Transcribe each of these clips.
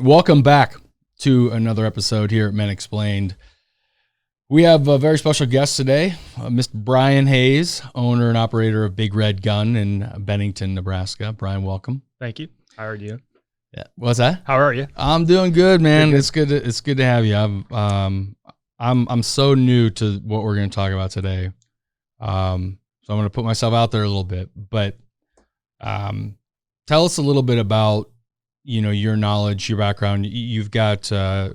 welcome back to another episode here at Men Explained. We have a very special guest today, Mr. Brian Hayes, owner and operator of Big Red Gun in Bennington, Nebraska. Brian, welcome. Thank you. How are you? Yeah. What's that? How are you? I'm doing good, man. Good. It's good to have you. I'm so new to what we're going to talk about today. So I'm going to put myself out there a little bit, but tell us a little bit about, your knowledge, your background. You've got a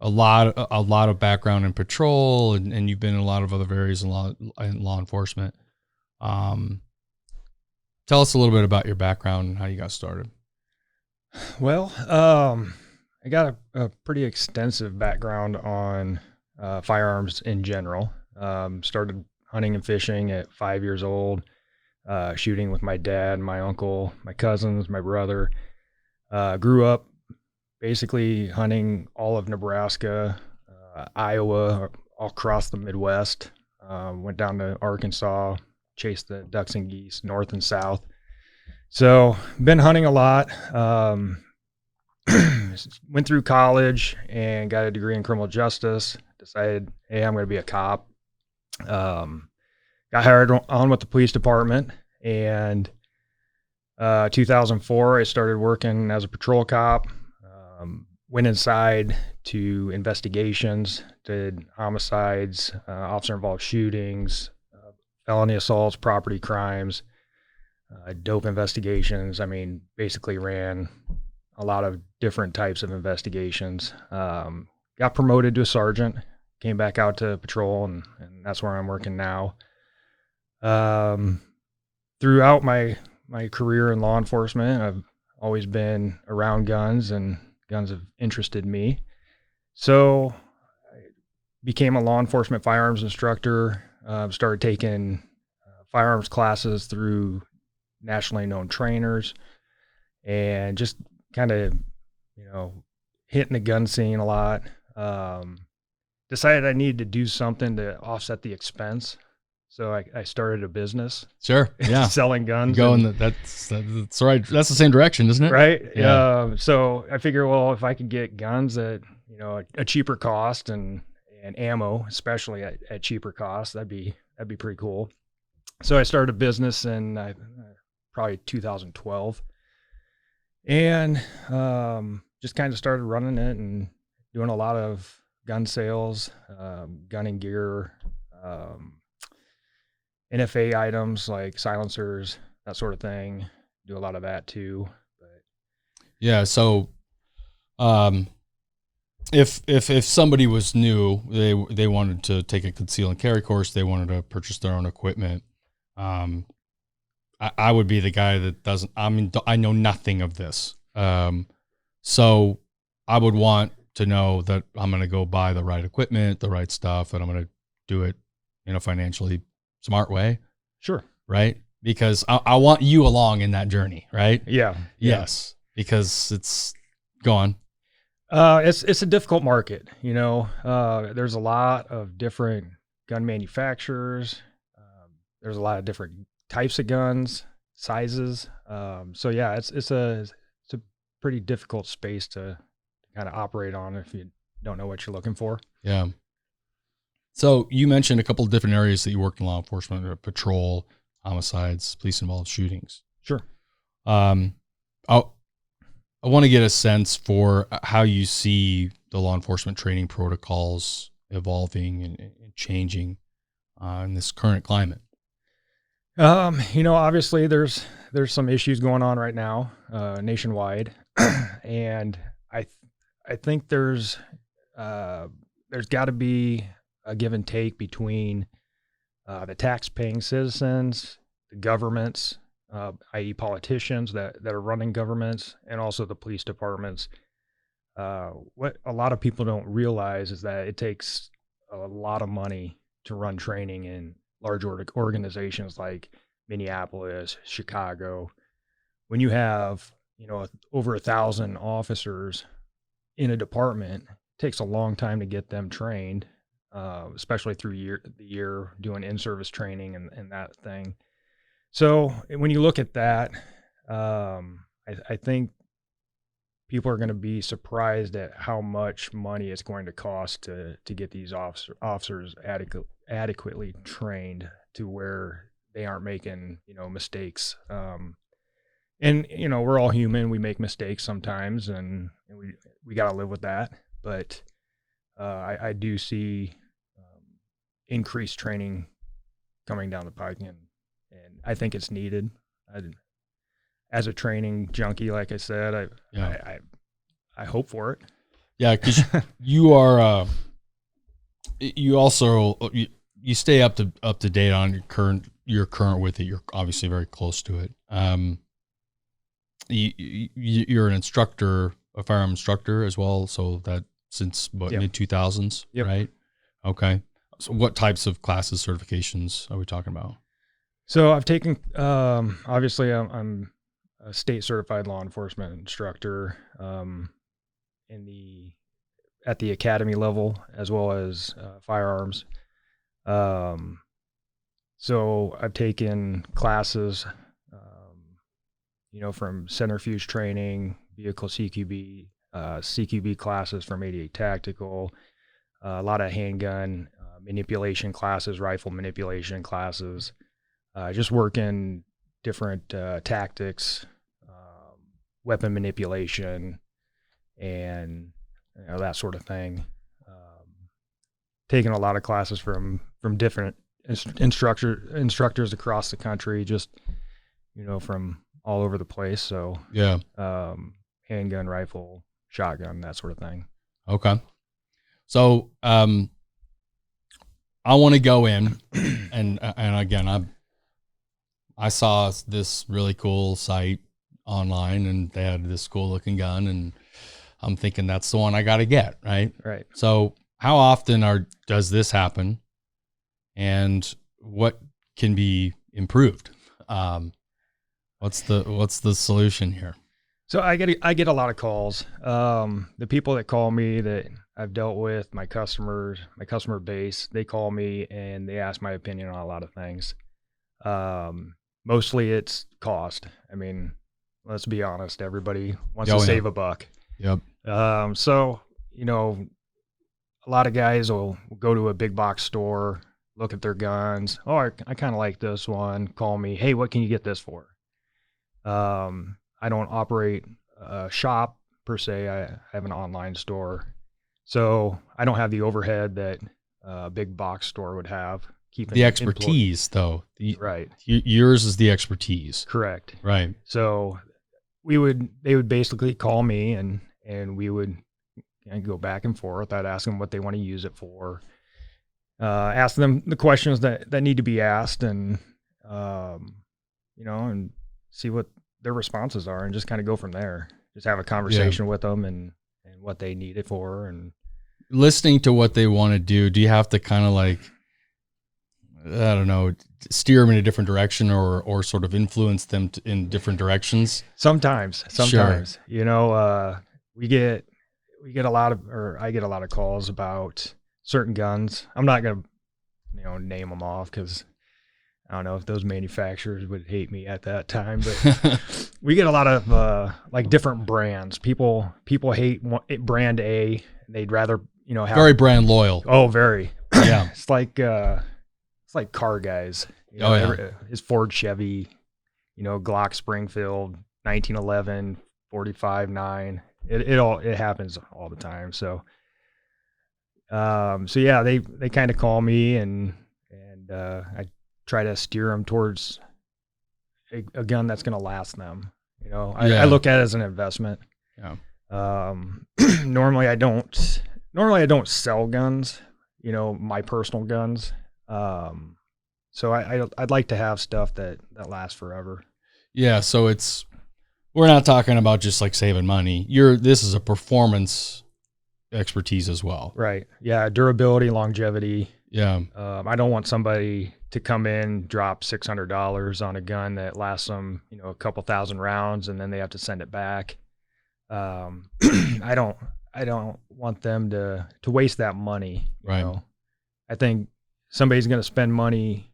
lot of background in patrol, and you've been in a lot of other areas in law enforcement. Tell us a little bit about your background and how you got started. Well, I got a pretty extensive background on firearms in general. Started hunting and fishing at 5 years old, shooting with my dad, my uncle, my cousins, my brother. Grew up basically hunting all of Nebraska, Iowa, all across the Midwest. Went down to Arkansas, chased the ducks and geese north and south. So been hunting a lot. Went through college and got a degree in criminal justice. Decided, hey, I'm going to be a cop. Got hired on with the police department, and 2004, I started working as a patrol cop. Went inside to investigations, did homicides, officer-involved shootings, felony assaults, property crimes, dope investigations. I mean, basically ran a lot of different types of investigations. Got promoted to a sergeant, came back out to patrol, and that's where I'm working now. Throughout my career in law enforcement, I've always been around guns, and guns have interested me. So I became a law enforcement firearms instructor, started taking firearms classes through nationally known trainers, and just kind of, hitting the gun scene a lot. Decided I needed to do something to offset the expense. So I started a business. Sure. Yeah. Selling guns. That's right. That's the same direction, isn't it? Right. Yeah. So I figure, well, if I could get guns at, a cheaper cost and ammo, especially at cheaper cost, that'd be pretty cool. So I started a business in probably 2012, and just kind of started running it and doing a lot of gun sales, gun and gear, NFA items like silencers, that sort of thing. Do a lot of that too. But yeah. So, if somebody was new, they wanted to take a conceal and carry course, they wanted to purchase their own equipment. I would be the guy that doesn't. I mean, I know nothing of this. So I would want to know that I'm going to go buy the right equipment, the right stuff, and I'm going to do it in a financially smart way. Sure. Right. Because I want you along in that journey. Right. Yeah. Yes. Because it's gone. It's a difficult market. There's a lot of different gun manufacturers. There's a lot of different types of guns, sizes. So yeah, it's a pretty difficult space to kind of operate on if you don't know what you're looking for. Yeah. So you mentioned a couple of different areas that you worked in law enforcement: patrol, homicides, police-involved shootings. Sure. I want to get a sense for how you see the law enforcement training protocols evolving and changing in this current climate. Obviously there's some issues going on right now nationwide, and I think there's got to be a give and take between the tax-paying citizens, the governments, i.e. politicians that are running governments, and also the police departments. What a lot of people don't realize is that it takes a lot of money to run training in large organizations like Minneapolis, Chicago. When you have, over 1,000 officers in a department, it takes a long time to get them trained. Especially through the year doing in-service training and that thing. So when you look at that, I think people are going to be surprised at how much money it's going to cost to get these officers adequately trained to where they aren't making, mistakes. And we're all human. We make mistakes sometimes, and we got to live with that. But I do see increased training coming down the pike, and I think it's needed. As a training junkie, like I said, I hope for it. Yeah, because you are you also you stay up to date on your current with it. You're obviously very close to it. You're an instructor, a firearm instructor as well. So that since mid 2000s, right? Okay. So what types of classes, certifications are we talking about? So I've taken, obviously I'm a state certified law enforcement instructor, at the academy level, as well as firearms. So I've taken classes, from centrifuge training, vehicle CQB, CQB classes from 88 Tactical, a lot of handgun manipulation classes, rifle manipulation classes, just working different tactics, weapon manipulation, and that sort of thing. Taking a lot of classes from different instructors across the country, just from all over the place. So yeah, handgun, rifle, shotgun, that sort of thing. Okay. So I want to go in and again I saw this really cool site online, and they had this cool looking gun, and I'm thinking that's the one I got to get, right? Right. So how often does this happen, and what can be improved? What's the solution here? So I get a lot of calls. The people that call me that I've dealt with, my customers, my customer base, they call me and they ask my opinion on a lot of things. Mostly it's cost. I mean, let's be honest, everybody wants to save a buck. Yep. So, a lot of guys will go to a big box store, look at their guns. Oh, I kind of like this one. Call me. Hey, what can you get this for? I don't operate a shop per se. I have an online store. So I don't have the overhead that a big box store would have. Keeping the expertise, though. Right. Yours is the expertise. Correct. Right. So they would basically call me, and we would go back and forth. I'd ask them what they want to use it for. Ask them the questions that need to be asked, and and see what their responses are, and just kind of go from there. Just have a conversation with them and what they need it for, and listening to what they want to do. Do you have to kind of like, I don't know, steer them in a different direction, or sort of influence them in different directions? Sometimes, Sure. We get a lot of, or I get a lot of calls about certain guns. I'm not going to, name them off, because I don't know if those manufacturers would hate me at that time, but we get a lot of like different brands. People hate brand A. They'd rather, have very brand loyal. Oh, very. Yeah. It's like car guys. His Ford Chevy, Glock Springfield 1911 45-9. It happens all the time. So yeah, they kind of call me, and I try to steer them towards a gun that's going to last them. I look at it as an investment. Yeah. Normally I don't sell guns, my personal guns. So I'd like to have stuff that lasts forever. Yeah. So we're not talking about just like saving money. This is a performance expertise as well. Right. Yeah. Durability, longevity. Yeah. I don't want somebody to come in, drop $600 on a gun that lasts them, a couple thousand rounds, and then they have to send it back. I don't want them to waste that money. Right. I think somebody's going to spend money.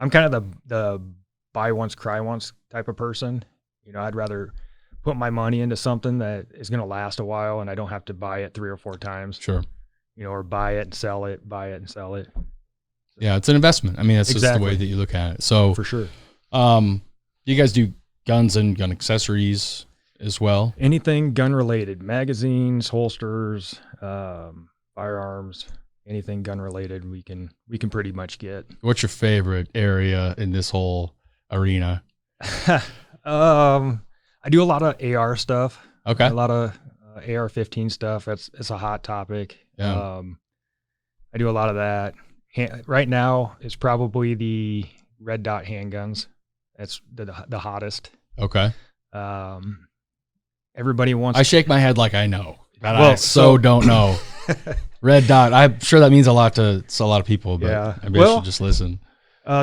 I'm kind of the buy once, cry once type of person. I'd rather put my money into something that is going to last a while and I don't have to buy it 3 or 4 times, Sure. or buy it and sell it, buy it and sell it. Yeah, it's an investment. I mean, that's just the way Exactly. that you look at it. So, For sure. you guys do guns and gun accessories as well? Anything gun related, magazines, holsters, firearms, anything gun related, we can pretty much get. What's your favorite area in this whole arena? I do a lot of AR stuff. Okay. A lot of AR-15 stuff. It's a hot topic. Yeah. I do a lot of that. Right now, it's probably the red dot handguns. That's the hottest. Okay. Everybody wants. I shake my head like I know, but Well, I so don't know. Red dot. I'm sure that means a lot to a lot of people, but Yeah. maybe I should just listen.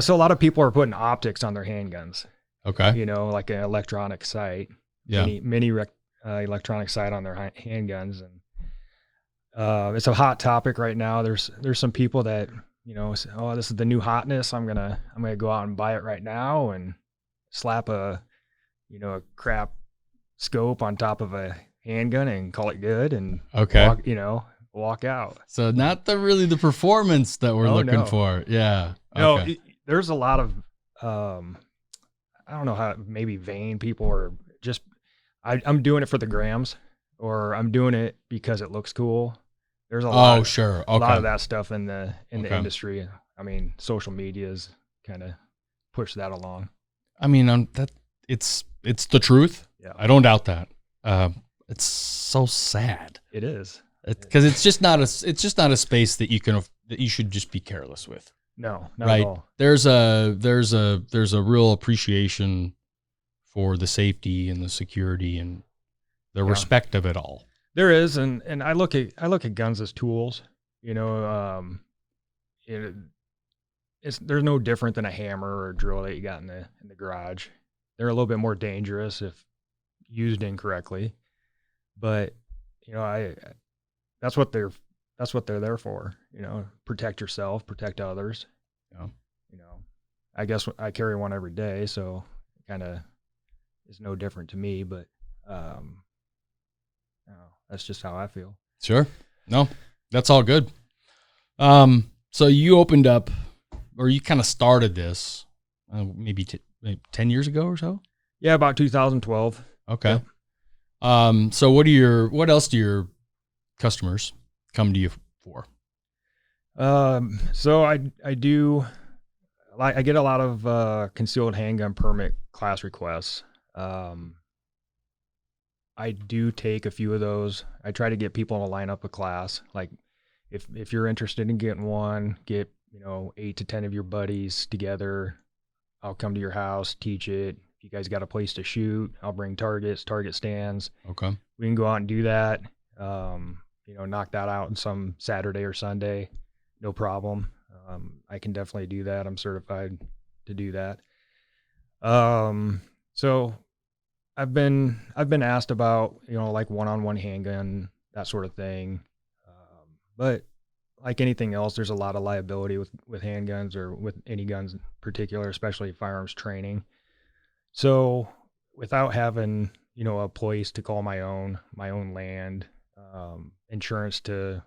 So a lot of people are putting optics on their handguns. Okay. Like an electronic sight. Yeah. Mini electronic sight on their handguns, and it's a hot topic right now. There's some people that say, oh, this is the new hotness. I'm gonna go out and buy it right now and slap a crap scope on top of a handgun and call it good and Okay. walk out. So not really the performance that we're looking no. for. Yeah. No, Okay. there's a lot of I don't know how, maybe vain people, or just I'm doing it for the grams, or I'm doing it because it looks cool. There's a lot. Sure. Okay. A lot of that stuff in the Okay. industry. I mean, social media's kind of push that along. I mean, it's the truth. Yeah, I don't doubt that. It's so sad. it is. Because it's just not a space that you should just be careless with. No, not Right. at all. There's a real appreciation for the safety and the security and the respect of it all. There is, and I look at guns as tools. There's no different than a hammer or a drill that you got in the garage. They're a little bit more dangerous if used incorrectly, but that's what they're there for. Protect yourself, protect others. Yeah. I guess I carry one every day, so it kind of is no different to me. But that's just how I feel. Sure. No, that's all good. So you opened up, or you kind of started this, maybe 10 years ago or so? Yeah, about 2012. Okay. Yep. So what else do your customers come to you for? So I get a lot of concealed handgun permit class requests. I do take a few of those. I try to get people to line up a class. Like if you're interested in getting one, get 8 to 10 of your buddies together. I'll come to your house, teach it. If you guys got a place to shoot, I'll bring target stands. Okay. We can go out and do that. Knock that out on some Saturday or Sunday, no problem. I can definitely do that. I'm certified to do that. So I've been asked about, like one-on-one handgun, that sort of thing. But like anything else, there's a lot of liability with handguns, or with any guns in particular, especially firearms training. So without having, a place to call my own land, insurance to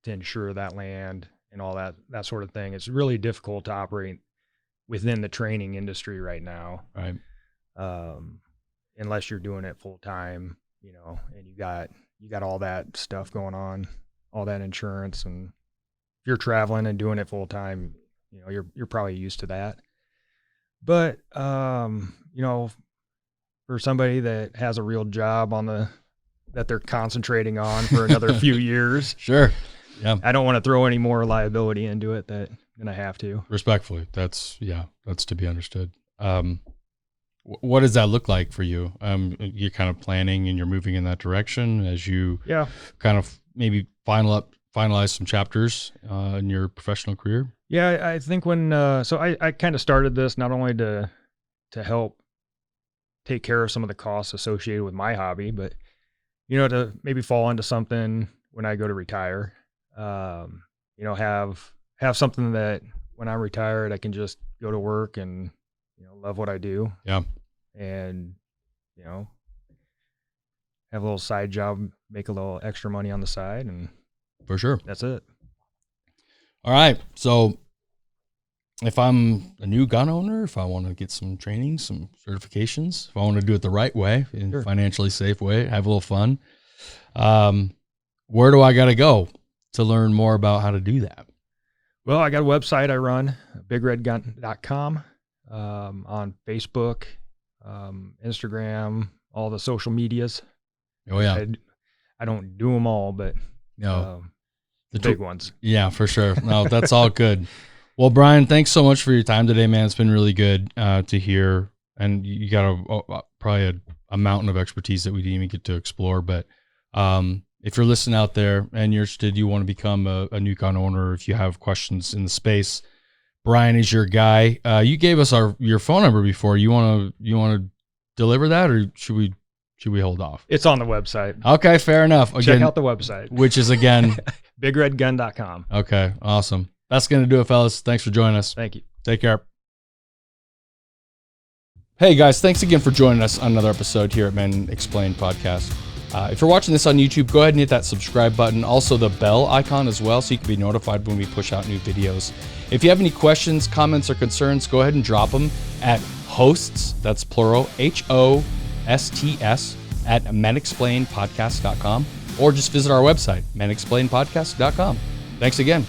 insure that land and all that sort of thing, it's really difficult to operate within the training industry right now. Right. Unless you're doing it full time, and you got all that stuff going on, all that insurance, and if you're traveling and doing it full time, you're probably used to that. But for somebody that has a real job that they're concentrating on for another few years, Sure. Yeah. I don't want to throw any more liability into it than I have to. Respectfully, that's to be understood. What does that look like for you? You're kind of planning and you're moving in that direction as you kind of maybe finalize some chapters in your professional career. Yeah, I think when so I kind of started this not only to help take care of some of the costs associated with my hobby, but to maybe fall into something when I go to retire. Have something that when I'm retired I can just go to work and love what I do. Yeah. And have a little side job, make a little extra money on the side, and For sure. that's it. All right. So if I'm a new gun owner, if I want to get some training, some certifications, if I want to do it the right way, in a financially safe way, have a little fun, where do I got to go to learn more about how to do that? Well, I got a website I run, bigredgun.com, on Facebook, Instagram, all the social medias. Oh yeah. I don't do them all, but No, the big ones. Yeah, for sure. No, that's all good. Well, Brian, thanks so much for your time today, man. It's been really good to hear, and you got probably a mountain of expertise that we didn't even get to explore. But if you're listening out there and you're interested, you want to become a new gun owner, if you have questions in the space, Brian is your guy. You gave us your phone number before. You want to deliver that, or should we hold off? It's on the website. Okay, fair enough. Again, check out the website, which is again bigredgun.com. Okay, awesome. That's going to do it, fellas. Thanks for joining us. Thank you. Take care. Hey, guys. Thanks again for joining us on another episode here at Men Explained Podcast. If you're watching this on YouTube, go ahead and hit that subscribe button. Also, the bell icon as well, so you can be notified when we push out new videos. If you have any questions, comments, or concerns, go ahead and drop them at hosts, that's plural, HOSTS, at menexplainedpodcast.com, or just visit our website, menexplainedpodcast.com. Thanks again.